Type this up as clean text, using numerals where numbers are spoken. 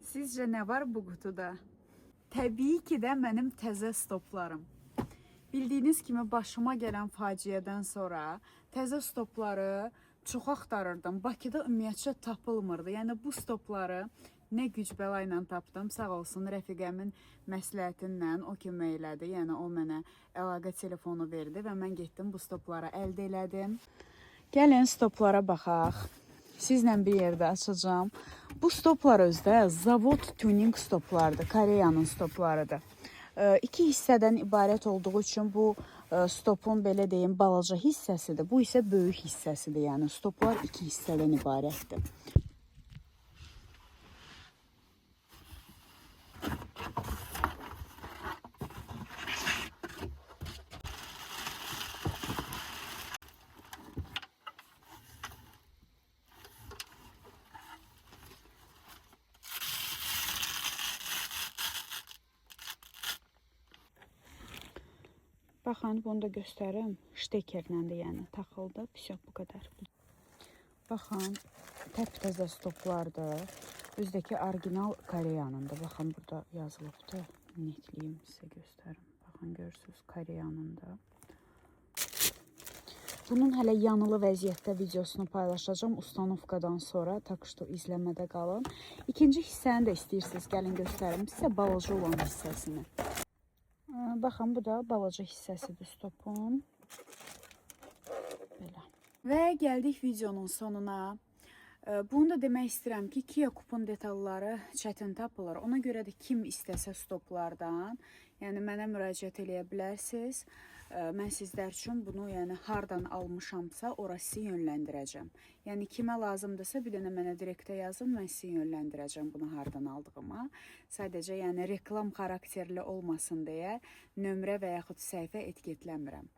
Sizcə nə var bu qutuda? Təbii ki də mənim təzə stoplarım. Bildiyiniz kimi başıma gələn faciədən sonra təzə stopları çox axtarırdım. Bakıda ümumiyyətcə tapılmırdı. Yəni bu stopları nə güc bəla ilə tapdım. Sağ olsun rəfiqəmin məsləhətindən o kömək elədi. Yəni o mənə əlaqə telefonu verdi və mən getdim bu stopları əldə elədim. Gəlin stoplara baxaq. Sizlə bir yerdə açacağım. Bu stoplar özdə zavod tuning stoplardır. Koreyanın stoplarıdır. İki hissədən ibarət olduğu üçün bu stopun belə deyim balaca hissəsidir. Bu isə böyük hissəsidir. Yəni stoplar iki hissədən ibarətdir. Baxın, bunu da göstərim. Ştekerləndir, yəni taxıldı. Vəsə bu qədər. Baxın, təptəzə stoplardır. Özdəki orijinal Koreyanındır. Baxın, burada yazılıbdır. Netliyim sizə göstərim. Baxın, görürsünüz Koreyanındır. Bunun hələ yanılı vəziyyətdə videosunu paylaşacağım ustanovkadan sonra. Tak что izləmədə qalın. İkinci hissəni də istəyirsiniz, gəlin göstərim sizə balaca olan hissəsini. Baxın, bu da balaca hissəsidir stopun. Belə. Və gəldik videonun sonuna. Bunu da demək istəyirəm ki, Kia kupon detalları çətin tapılır. Ona görə də kim istəsə stoplardan, yəni mənə müraciət eləyə bilərsiniz. Mən sizlər üçün bunu hardan almışamsa, orası yönləndirəcəm. Yəni kimə lazımdırsa bir dənə mənə direktə yazın, mən sizi yönləndirəcəm bunu hardan aldığıma. Sadəcə reklam xarakterli olmasın deyə nömrə və yaxud səhifə etiketləmirəm.